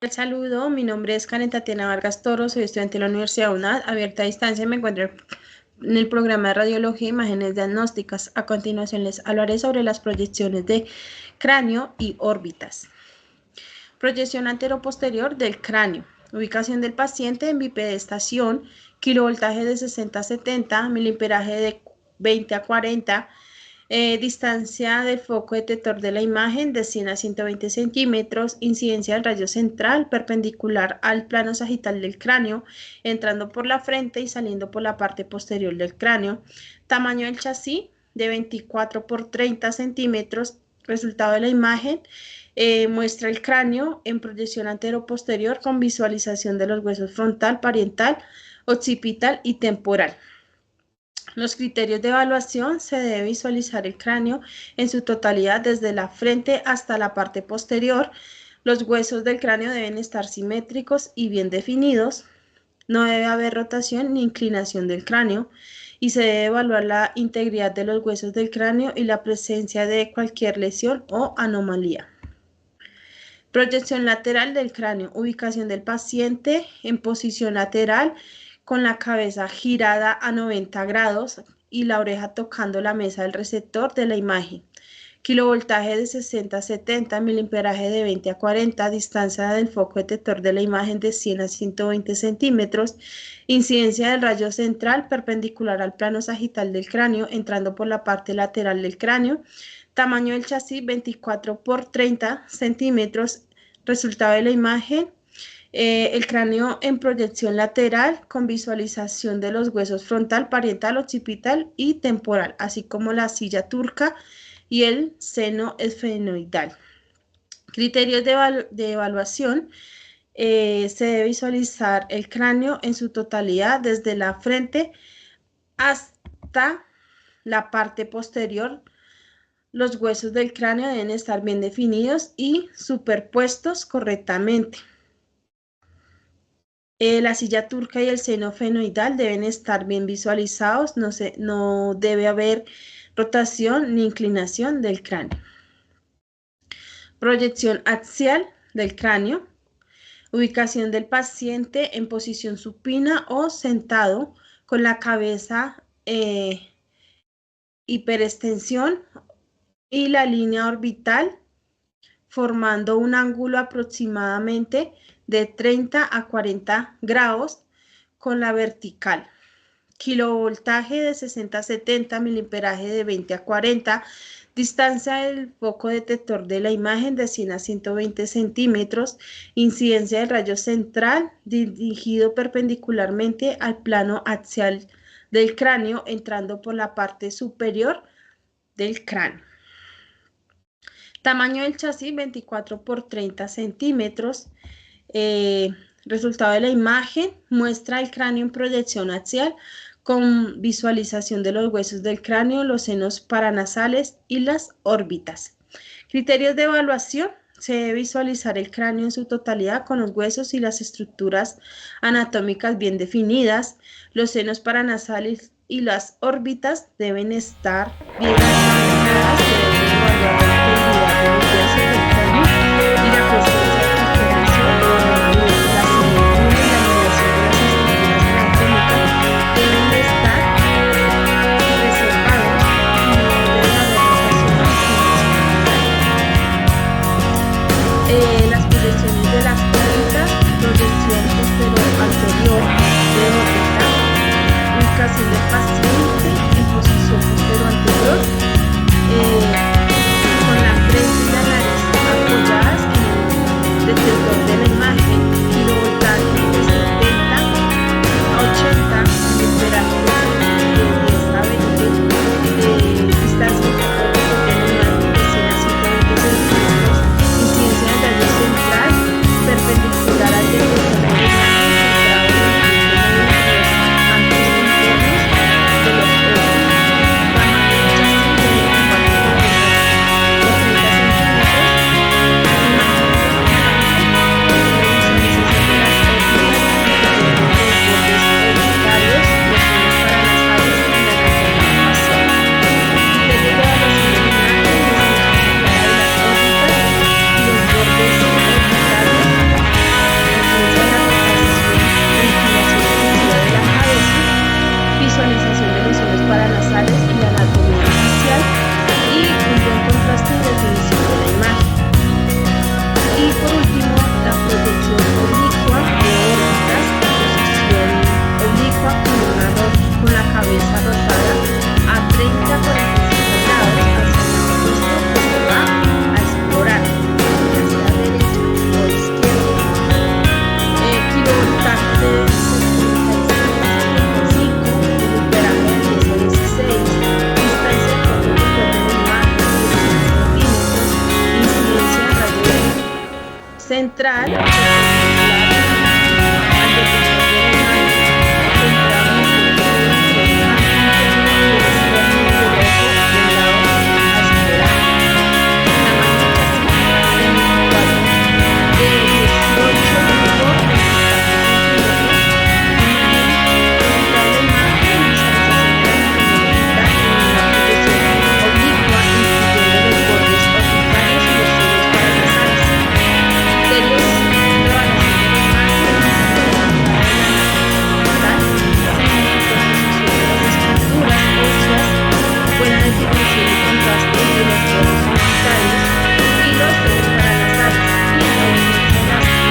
El saludo, mi nombre es Karen Tatiana Vargas Toro, soy estudiante de la Universidad UNAD, abierta a distancia, me encuentro en el programa de Radiología e Imágenes Diagnósticas. A continuación les hablaré sobre las proyecciones de cráneo y órbitas. Proyección antero-posterior del cráneo. Ubicación del paciente en bipedestación, kilovoltaje de 60 a 70, miliamperaje de 20 a 40, distancia del foco detector de la imagen de 100 a 120 centímetros, incidencia del rayo central perpendicular al plano sagital del cráneo, entrando por la frente y saliendo por la parte posterior del cráneo, tamaño del chasis de 24 por 30 centímetros, resultado de la imagen, muestra el cráneo en proyección antero-posterior con visualización de los huesos frontal, parietal, occipital y temporal. Los criterios de evaluación: se debe visualizar el cráneo en su totalidad desde la frente hasta la parte posterior. Los huesos del cráneo deben estar simétricos y bien definidos. No debe haber rotación ni inclinación del cráneo y se debe evaluar la integridad de los huesos del cráneo y la presencia de cualquier lesión o anomalía. Proyección lateral del cráneo. Ubicación del paciente en posición lateral con la cabeza girada a 90 grados y la oreja tocando la mesa del receptor de la imagen. Kilovoltaje de 60 a 70, miliamperaje de 20 a 40, distancia del foco detector de la imagen de 100 a 120 centímetros, incidencia del rayo central perpendicular al plano sagital del cráneo, entrando por la parte lateral del cráneo, tamaño del chasis 24 por 30 centímetros, resultado de la imagen, el cráneo en proyección lateral con visualización de los huesos frontal, parietal, occipital y temporal, así como la silla turca y el seno esfenoidal. Criterios de evaluación: se debe visualizar el cráneo en su totalidad desde la frente hasta la parte posterior. Los huesos del cráneo deben estar bien definidos y superpuestos correctamente. La silla turca y el seno fenoidal deben estar bien visualizados, no debe haber rotación ni inclinación del cráneo. Proyección axial del cráneo. Ubicación del paciente en posición supina o sentado con la cabeza hiperextensión y la línea orbital formando un ángulo aproximadamente de 30 a 40 grados con la vertical. Kilovoltaje de 60 a 70, miliamperaje de 20 a 40, distancia del foco detector de la imagen de 100 a 120 centímetros, incidencia del rayo central dirigido perpendicularmente al plano axial del cráneo, entrando por la parte superior del cráneo. Tamaño del chasis 24 por 30 centímetros. Resultado de la imagen: muestra el cráneo en proyección axial con visualización de los huesos del cráneo, los senos paranasales y las órbitas. Criterios de evaluación: se debe visualizar el cráneo en su totalidad con los huesos y las estructuras anatómicas bien definidas. Los senos paranasales y las órbitas deben estar bien examinadas. Se debe evaluar la integridad de los huesos del cráneo y la presencia de cualquier lesión o anomalía. La similitud y la alineación de las estructuras anatómicas deben de estar reservados y no debe haber rotación. Las proyecciones de las órbitas: proyección posterior-anterior de órbita, ubicación del paciente en posición posterior-anterior, con la frente y la nariz apoyadas en el detector de la imagen, kilovoltaje de 70 a 80, miliamperaje de 10 a 20, distancia del foco de la imagen de 100 a 120 centímetros, incidencia del rayo central perpendicular al detector de la imagen, centrado en el punto medio entre los ángulos internos, central, perpendicular al del borde del mar, centrado en el punto de división más interno del extremo del ojo del lado aspirado. Tamaño chasis semi-cuadro de 18 por 24 centímetros. Imagen central del mar con visualización de la anatomía vegetal en una proyección oblicua, incluyendo los bordes orbitales y los cielos paranasales. Criterios de evaluación de la imagen vegetal, sin superposición de las estructuras óseas, buena definición y contraste de los bordes orbitales y los cielos paranasales, y la ausencia de las artefactos o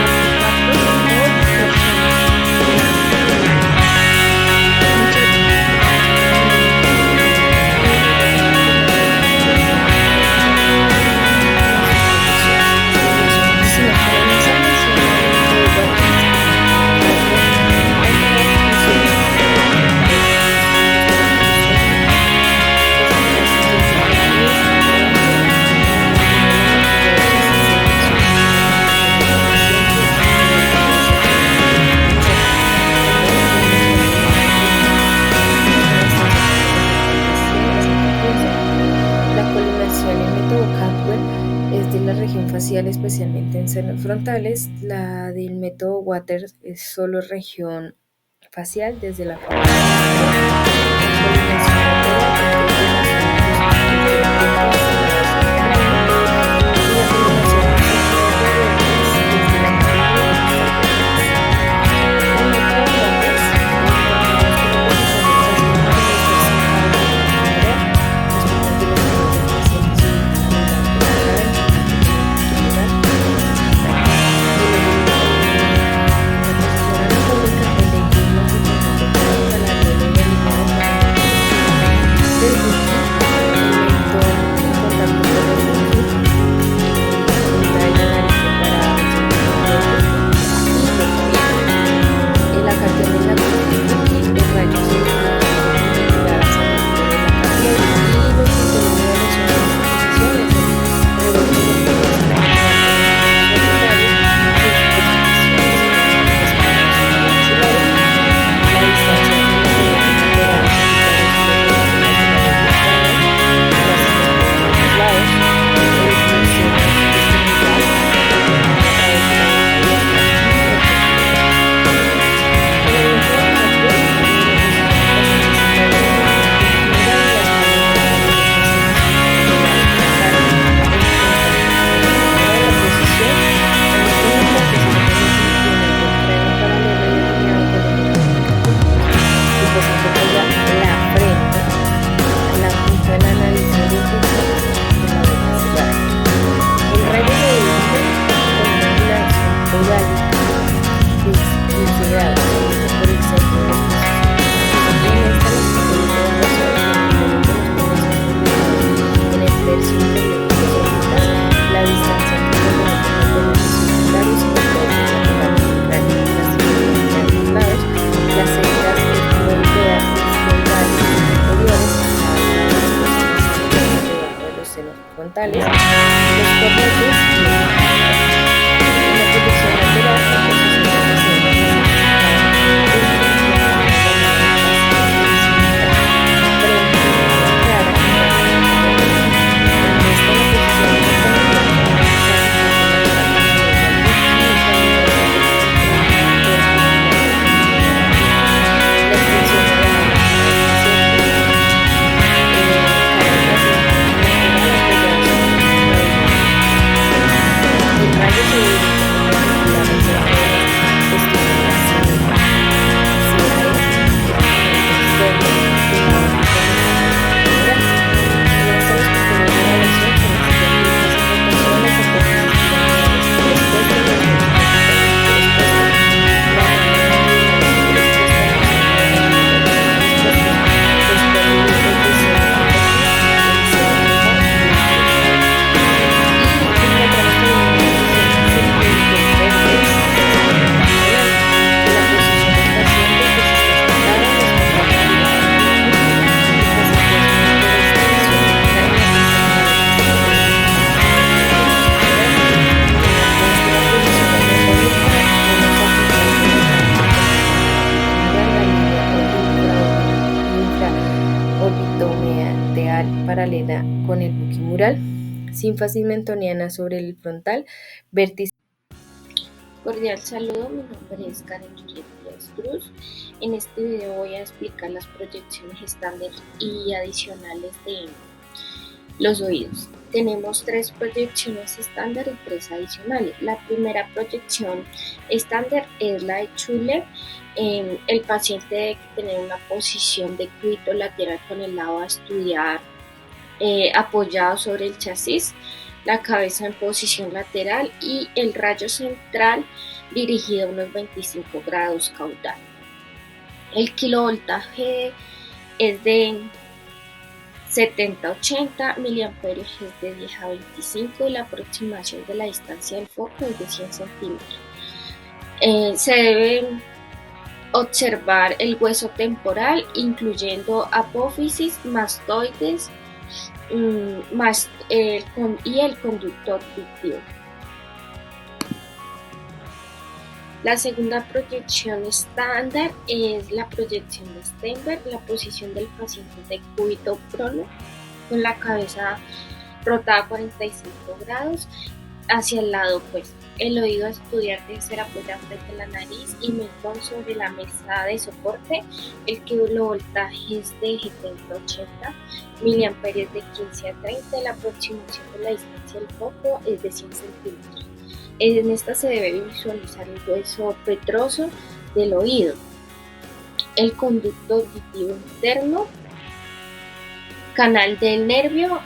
distorsiones de la anatomía. Muchas La colimación en método Caldwell es de la región facial, especialmente en senos frontales. La del método Waters es solo región facial desde la frontal. La colimación lateral es de la y la colimación desde la mandíbula hasta el cuello. El método Waters frontales, los cornetes y los en la protección lateral, la posición de paralela con el buquimural, sínfasis mentoniana sobre el frontal, vértice. Cordial saludo, mi nombre es Karen Juliet Díaz Cruz. En este video voy a explicar las proyecciones estándar y adicionales de los oídos. Tenemos 3 proyecciones estándar y 3 adicionales. La primera proyección estándar es la de Schuller. El paciente debe tener una posición de cúbito lateral con el lado a estudiar apoyado sobre el chasis, la cabeza en posición lateral y el rayo central dirigido a unos 25 grados caudal. El kilovoltaje es de 70-80 miliamperios, es de 10 a 25 y la aproximación de la distancia del foco es de 100 centímetros. Se debe observar el hueso temporal, incluyendo apófisis, mastoides y el conducto auditivo. La segunda proyección estándar es la proyección de Steinberg. La posición del paciente de cúbito prono con la cabeza rotada a 45 grados hacia el lado opuesto. El oído a estudiar debe ser apoyado frente a la nariz y mentón sobre la mesa de soporte. El kilovoltaje es de 70-80 miliamperios, de 15 a 30. La aproximación de la distancia del foco es de 100 centímetros. En esta se debe visualizar el hueso petroso del oído, el conducto auditivo interno, canal del nervio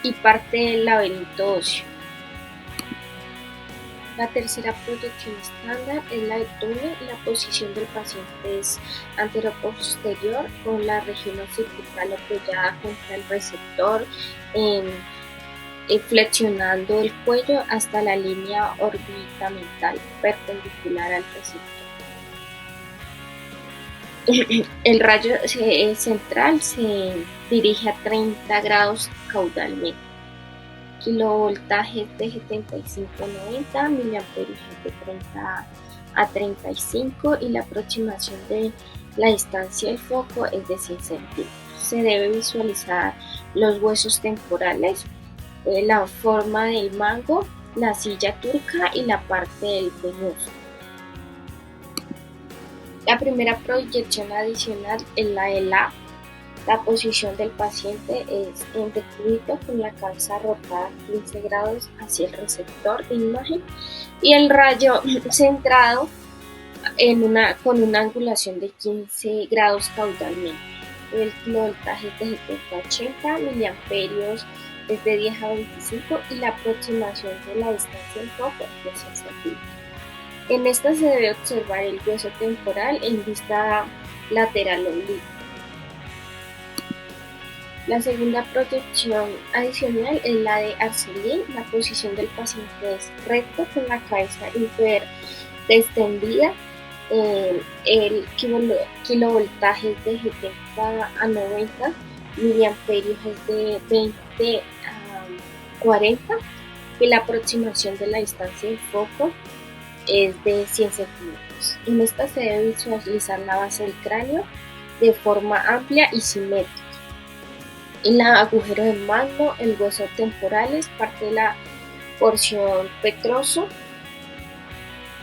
y parte del laberinto óseo. La tercera proyección estándar es la de túnel. La posición del paciente es anteroposterior con la región occipital apoyada contra el receptor, flexionando el cuello hasta la línea orbitamental perpendicular al receptor. El rayo central se dirige a 30 grados caudalmente. Kilovoltaje de 75-90 miliamperios, de 30 a 35 y la aproximación de la distancia del foco es de 100 centímetros. Se debe visualizar los huesos temporales, la forma del mango, la silla turca y la parte del venoso. La primera proyección adicional es la de la posición del paciente es en decúbito con la cabeza rotada 15 grados hacia el receptor de imagen y el rayo centrado con una angulación de 15 grados caudalmente. El kilovoltaje es de 70-80 miliamperios, es de 10 a 25 y la aproximación de la distancia del foco es de 6 centímetros. En esta se debe observar el hueso temporal en vista lateral obliqua. La segunda proyección adicional es la de Arcelin. La posición del paciente es recto con la cabeza extendida. El kilovoltaje es de 70 a 90 miliamperios, es de 20 a 40 y la aproximación de la distancia del foco es de 100 centímetros. En esta se debe visualizar la base del cráneo de forma amplia y simétrica. El agujero del magno, el hueso temporales, parte de la porción petroso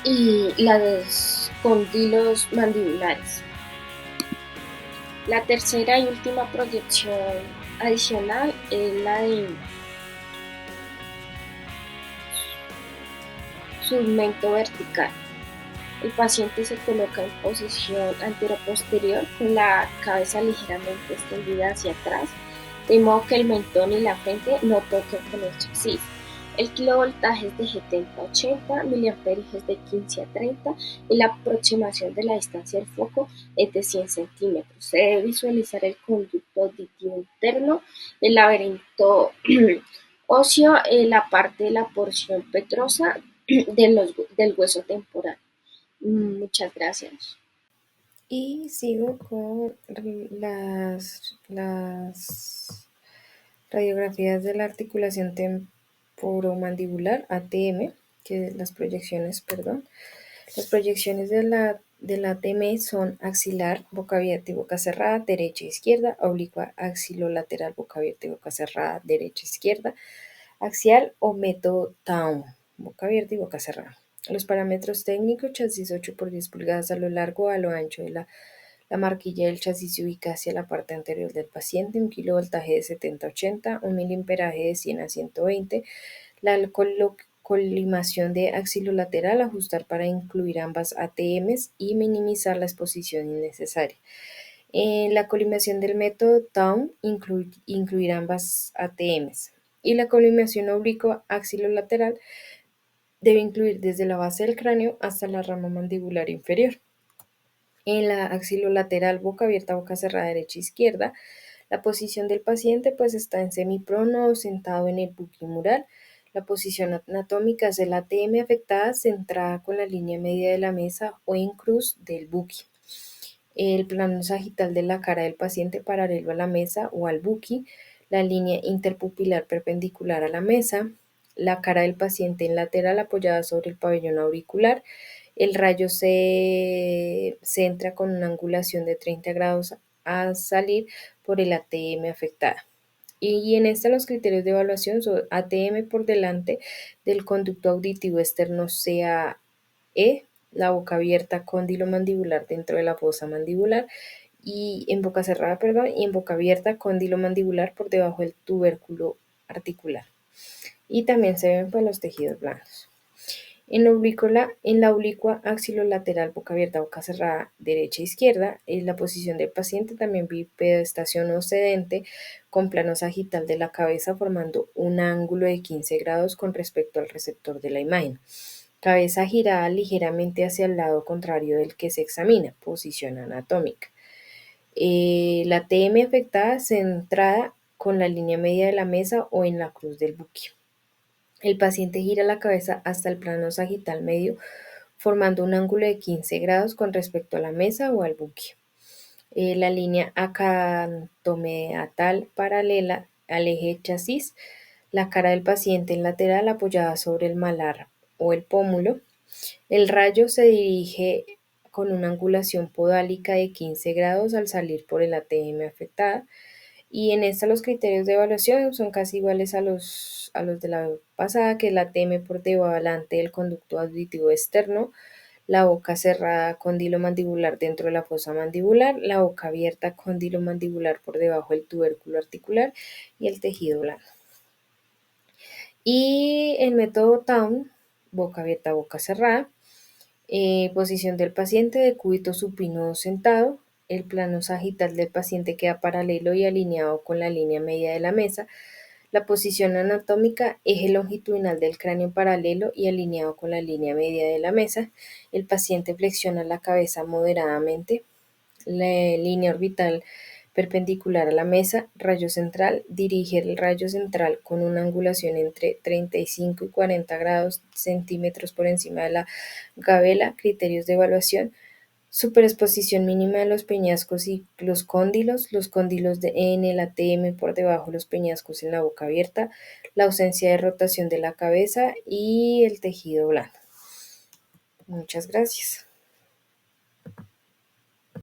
y los cóndilos mandibulares. La tercera y última proyección adicional es la de submento vertical. El paciente se coloca en posición anteroposterior con la cabeza ligeramente extendida hacia atrás, de modo que el mentón y la frente no toquen con el chasis. El kilovoltaje es de 70-80 miliamperios, es de 15 a 30 y la aproximación de la distancia del foco es de 100 centímetros. Se debe visualizar el conducto auditivo interno, el laberinto óseo, la parte de la porción petrosa del hueso temporal. Muchas gracias. Y sigo con las radiografías de la articulación temporomandibular, ATM, las proyecciones de la de la ATM son axilar, boca abierta y boca cerrada, derecha e izquierda, oblicua, axilolateral, boca abierta y boca cerrada, derecha e izquierda, axial o método Town, boca abierta y boca cerrada. Los parámetros técnicos: chasis 8 por 10 pulgadas a lo largo, a lo ancho de la marquilla del chasis se ubica hacia la parte anterior del paciente, un kilovoltaje de 70-80, un miliamperaje de 100 a 120, la colimación de axilolateral, ajustar para incluir ambas ATMs y minimizar la exposición innecesaria. La colimación del método Town, incluir ambas ATMs. Y la colimación oblicua axilolateral debe incluir desde la base del cráneo hasta la rama mandibular inferior. En la axilolateral, boca abierta, boca cerrada, derecha e izquierda, la posición del paciente pues está en semiprono o sentado en el buquimural. La posición anatómica es de la ATM afectada centrada con la línea media de la mesa o en cruz del buqui. El plano sagital de la cara del paciente paralelo a la mesa o al buqui, la línea interpupilar perpendicular a la mesa, la cara del paciente en lateral apoyada sobre el pabellón auricular. El rayo se centra con una angulación de 30 grados a salir por el ATM afectada. Y en esta los criterios de evaluación son ATM por delante del conducto auditivo externo CAE, la boca abierta cóndilo-mandibular dentro de la fosa mandibular y en boca cerrada, y en boca abierta cóndilo-mandibular por debajo del tubérculo articular. Y también se ven pues los tejidos blandos. En la oblicua axilolateral, boca abierta, boca cerrada, derecha e izquierda, es la posición del paciente, también bipedestación o sedente, con plano sagital de la cabeza formando un ángulo de 15 grados con respecto al receptor de la imagen. Cabeza girada ligeramente hacia el lado contrario del que se examina, posición anatómica. La TM afectada centrada con la línea media de la mesa o en la cruz del buque. El paciente gira la cabeza hasta el plano sagital medio, formando un ángulo de 15 grados con respecto a la mesa o al buque. La línea acantomeatal paralela al eje chasis, la cara del paciente en lateral apoyada sobre el malar o el pómulo. El rayo se dirige con una angulación podálica de 15 grados al salir por el ATM afectada. Y en esta los criterios de evaluación son casi iguales a los de la vez pasada, que es la ATM por delante del conducto auditivo externo, la boca cerrada cóndilo mandibular dentro de la fosa mandibular, la boca abierta cóndilo mandibular por debajo del tubérculo articular y el tejido blando. Y el método Town, boca abierta, boca cerrada, posición del paciente de cúbito supino sentado, el plano sagital del paciente queda paralelo y alineado con la línea media de la mesa. La posición anatómica, eje longitudinal del cráneo paralelo y alineado con la línea media de la mesa. El paciente flexiona la cabeza moderadamente. La línea orbital perpendicular a la mesa. Rayo central, dirige el rayo central con una angulación entre 35 y 40 grados centímetros por encima de la gabela. Criterios de evaluación: superexposición mínima de los peñascos y los cóndilos en el ATM por debajo de los peñascos en la boca abierta, la ausencia de rotación de la cabeza y el tejido blando. Muchas gracias.